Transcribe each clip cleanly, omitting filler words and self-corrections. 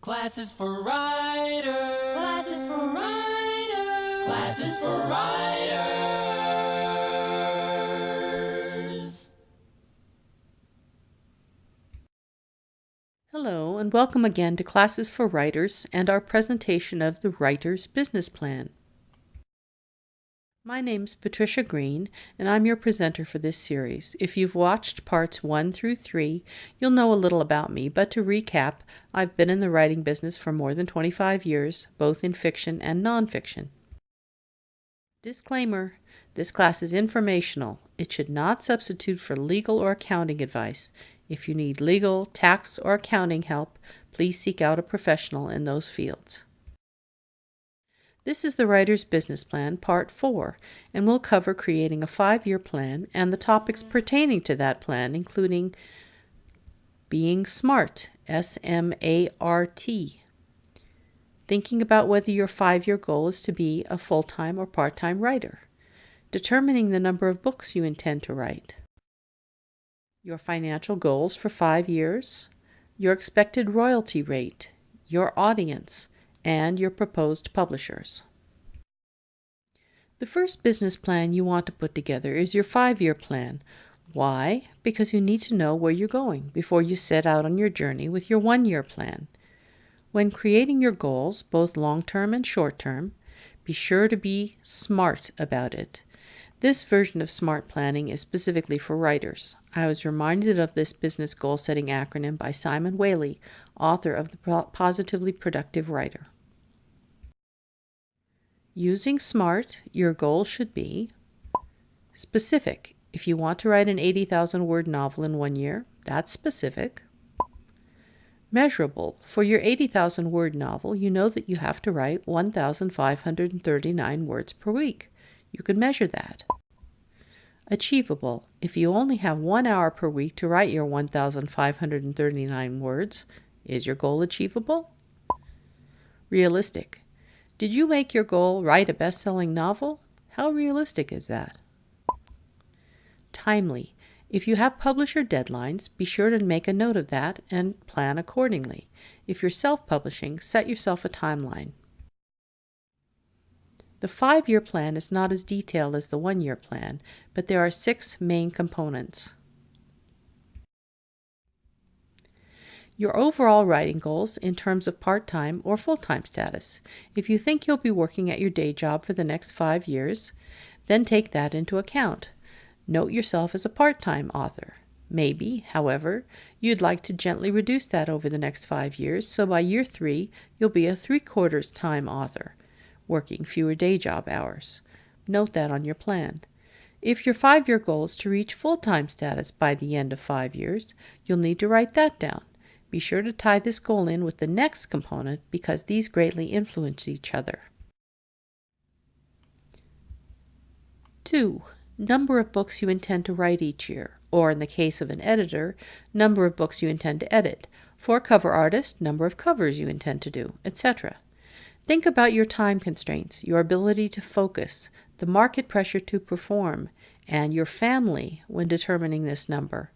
Classes for writers. Classes for writers. Classes for writers. Hello, and welcome again to Classes for Writers and our presentation of the Writer's Business Plan. My name's Patricia Green, and I'm your presenter for this series. If you've watched parts 1 through 3, you'll know a little about me, but to recap, I've been in the writing business for more than 25 years, both in fiction and nonfiction. Disclaimer: this class is informational. It should not substitute for legal or accounting advice. If you need legal, tax, or accounting help, please seek out a professional in those fields. This is the Writer's Business Plan, Part 4, and we'll cover creating a 5-year plan and the topics pertaining to that plan, including being SMART, S.M.A.R.T, thinking about whether your 5-year goal is to be a full-time or part-time writer, determining the number of books you intend to write, your financial goals for 5 years, your expected royalty rate, your audience, and your proposed publishers. The first business plan you want to put together is your 5-year plan. Why? Because you need to know where you're going before you set out on your journey with your 1-year plan. When creating your goals, both long-term and short-term, be sure to be SMART about it. This version of SMART planning is specifically for writers. I was reminded of this business goal-setting acronym by Simon Whaley, author of The Positively Productive Writer. Using SMART, your goal should be specific. If you want to write an 80,000-word novel in 1 year, that's specific. Measurable. For your 80,000-word novel, you know that you have to write 1,539 words per week. You can measure that. Achievable. If you only have 1 hour per week to write your 1,539 words, is your goal achievable? Realistic. Did you make your goal write a best-selling novel? How realistic is that? Timely. If you have publisher deadlines, be sure to make a note of that and plan accordingly. If you're self-publishing, set yourself a timeline. The 5-year plan is not as detailed as the 1-year plan, but there are 6 main components. Your overall writing goals in terms of part-time or full-time status. If you think you'll be working at your day job for the next 5 years, then take that into account. Note yourself as a part-time author. Maybe, however, you'd like to gently reduce that over the next 5 years, so by year 3, you'll be a 3/4 time author, working fewer day job hours. Note that on your plan. If your 5-year goal is to reach full-time status by the end of 5 years, you'll need to write that down. Be sure to tie this goal in with the next component because these greatly influence each other. 2. Number of books you intend to write each year, or in the case of an editor, number of books you intend to edit. For a cover artist, number of covers you intend to do, etc. Think about your time constraints, your ability to focus, the market pressure to perform, and your family when determining this number.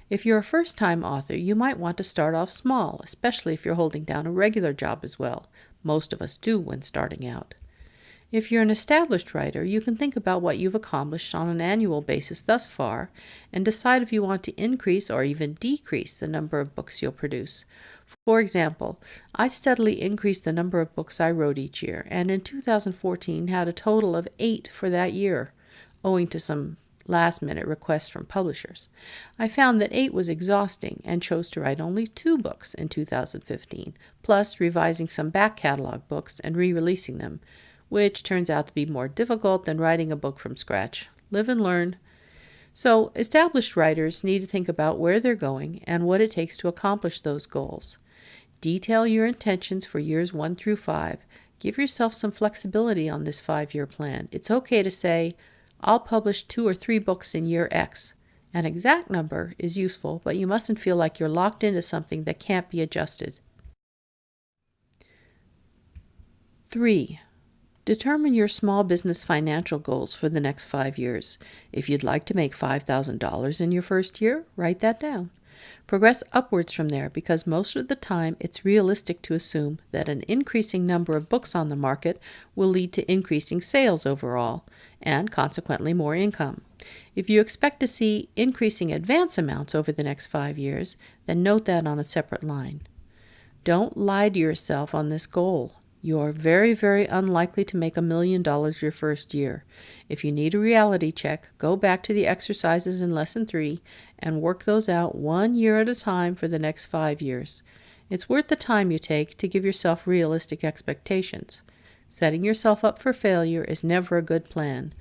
If you're a first-time author, you might want to start off small, especially if you're holding down a regular job as well. Most of us do when starting out. If you're an established writer, you can think about what you've accomplished on an annual basis thus far and decide if you want to increase or even decrease the number of books you'll produce. For example, I steadily increased the number of books I wrote each year, and in 2014 had a total of 8 for that year, owing to some last-minute requests from publishers. I found that 8 was exhausting and chose to write only 2 books in 2015, plus revising some back catalog books and re-releasing them, which turns out to be more difficult than writing a book from scratch. Live and learn. So, established writers need to think about where they're going and what it takes to accomplish those goals. Detail your intentions for years 1 through 5. Give yourself some flexibility on this 5-year plan. It's okay to say, I'll publish 2 or 3 books in year X. An exact number is useful, but you mustn't feel like you're locked into something that can't be adjusted. 3. Determine your small business financial goals for the next 5 years. If you'd like to make $5,000 in your first year, write that down. Progress upwards from there because most of the time it's realistic to assume that an increasing number of books on the market will lead to increasing sales overall, and consequently more income. If you expect to see increasing advance amounts over the next 5 years, then note that on a separate line. Don't lie to yourself on this goal. You are very, very unlikely to make $1 million your first year. If you need a reality check, go back to the exercises in Lesson 3 and work those out 1 year at a time for the next 5 years. It's worth the time you take to give yourself realistic expectations. Setting yourself up for failure is never a good plan.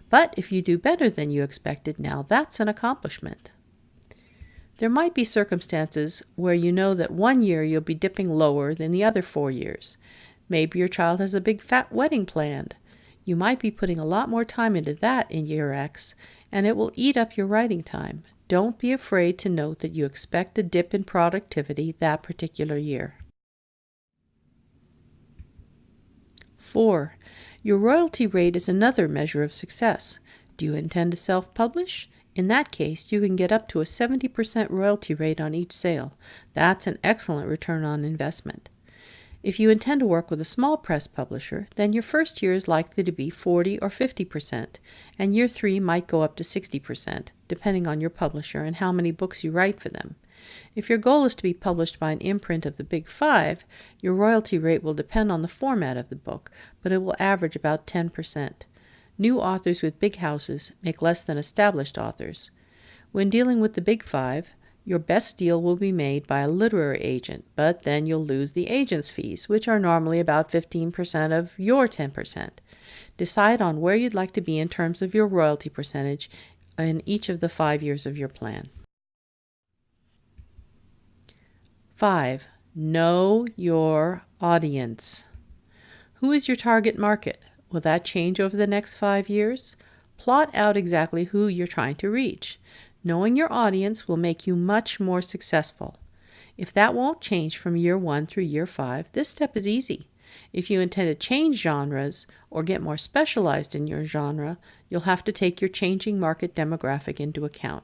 But if you do better than you expected, now that's an accomplishment. There might be circumstances where you know that 1 year you'll be dipping lower than the other 4 years. Maybe your child has a big fat wedding planned. You might be putting a lot more time into that in year X, and it will eat up your writing time. Don't be afraid to note that you expect a dip in productivity that particular year. 4. Your royalty rate is another measure of success. Do you intend to self-publish? In that case, you can get up to a 70% royalty rate on each sale. That's an excellent return on investment. If you intend to work with a small press publisher, then your first year is likely to be 40 or 50%, and year 3 might go up to 60%, depending on your publisher and how many books you write for them. If your goal is to be published by an imprint of the Big Five, your royalty rate will depend on the format of the book, but it will average about 10%. New authors with big houses make less than established authors. When dealing with the Big Five, your best deal will be made by a literary agent, but then you'll lose the agent's fees, which are normally about 15% of your 10%. Decide on where you'd like to be in terms of your royalty percentage in each of the 5 years of your plan. 5. Know your audience. Who is your target market? Will that change over the next 5 years? Plot out exactly who you're trying to reach. Knowing your audience will make you much more successful. If that won't change from year 1 through year 5, this step is easy. If you intend to change genres or get more specialized in your genre, you'll have to take your changing market demographic into account.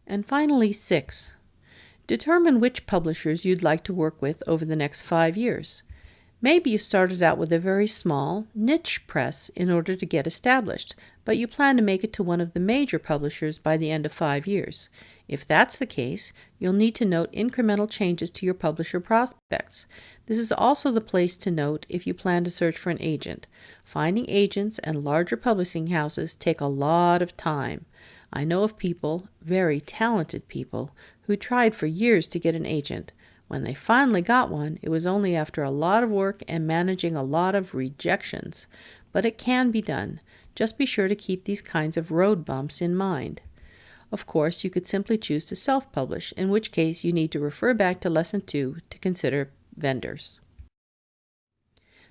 And finally, 6. Determine which publishers you'd like to work with over the next 5 years. Maybe you started out with a very small, niche press in order to get established, but you plan to make it to one of the major publishers by the end of 5 years. If that's the case, you'll need to note incremental changes to your publisher prospects. This is also the place to note if you plan to search for an agent. Finding agents and larger publishing houses take a lot of time. I know of people, very talented people, who tried for years to get an agent. When they finally got one, it was only after a lot of work and managing a lot of rejections. But it can be done. Just be sure to keep these kinds of road bumps in mind. Of course, you could simply choose to self-publish, in which case you need to refer back to Lesson 2 to consider vendors.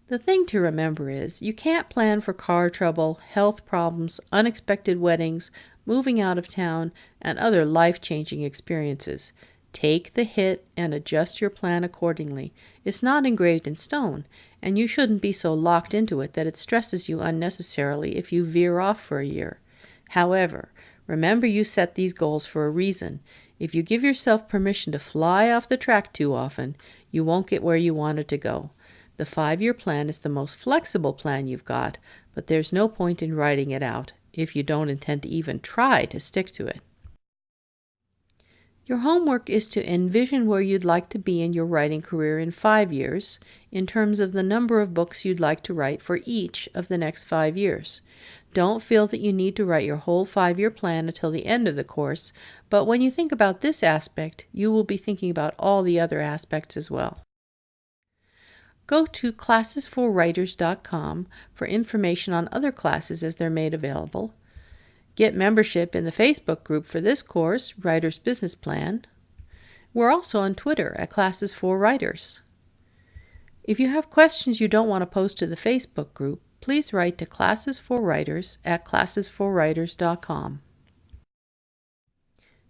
The thing to remember is you can't plan for car trouble, health problems, unexpected weddings, moving out of town, and other life-changing experiences. Take the hit and adjust your plan accordingly. It's not engraved in stone, and you shouldn't be so locked into it that it stresses you unnecessarily if you veer off for a year. However, remember you set these goals for a reason. If you give yourself permission to fly off the track too often, you won't get where you wanted to go. The 5-year plan is the most flexible plan you've got, but there's no point in writing it out if you don't intend to even try to stick to it. Your homework is to envision where you'd like to be in your writing career in 5 years in terms of the number of books you'd like to write for each of the next 5 years. Don't feel that you need to write your whole 5-year plan until the end of the course, but when you think about this aspect, you will be thinking about all the other aspects as well. Go to classesforwriters.com for information on other classes as they're made available. Get membership in the Facebook group for this course, Writer's Business Plan. We're also on Twitter at Classes for Writers. If you have questions you don't want to post to the Facebook group, please write to classesforwriters at classesforwriters.com.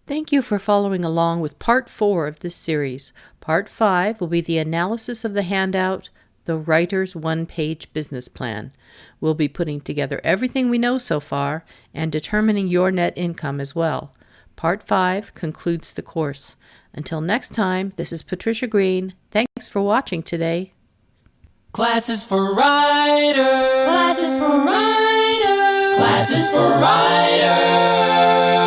Thank you for following along with Part 4 of this series. Part 5 will be the analysis of the handout, The Writer's One-Page Business Plan. We'll be putting together everything we know so far and determining your net income as well. Part 5 concludes the course. Until next time, this is Patricia Green. Thanks for watching today. Classes for writers. Classes for writers. Classes for writers.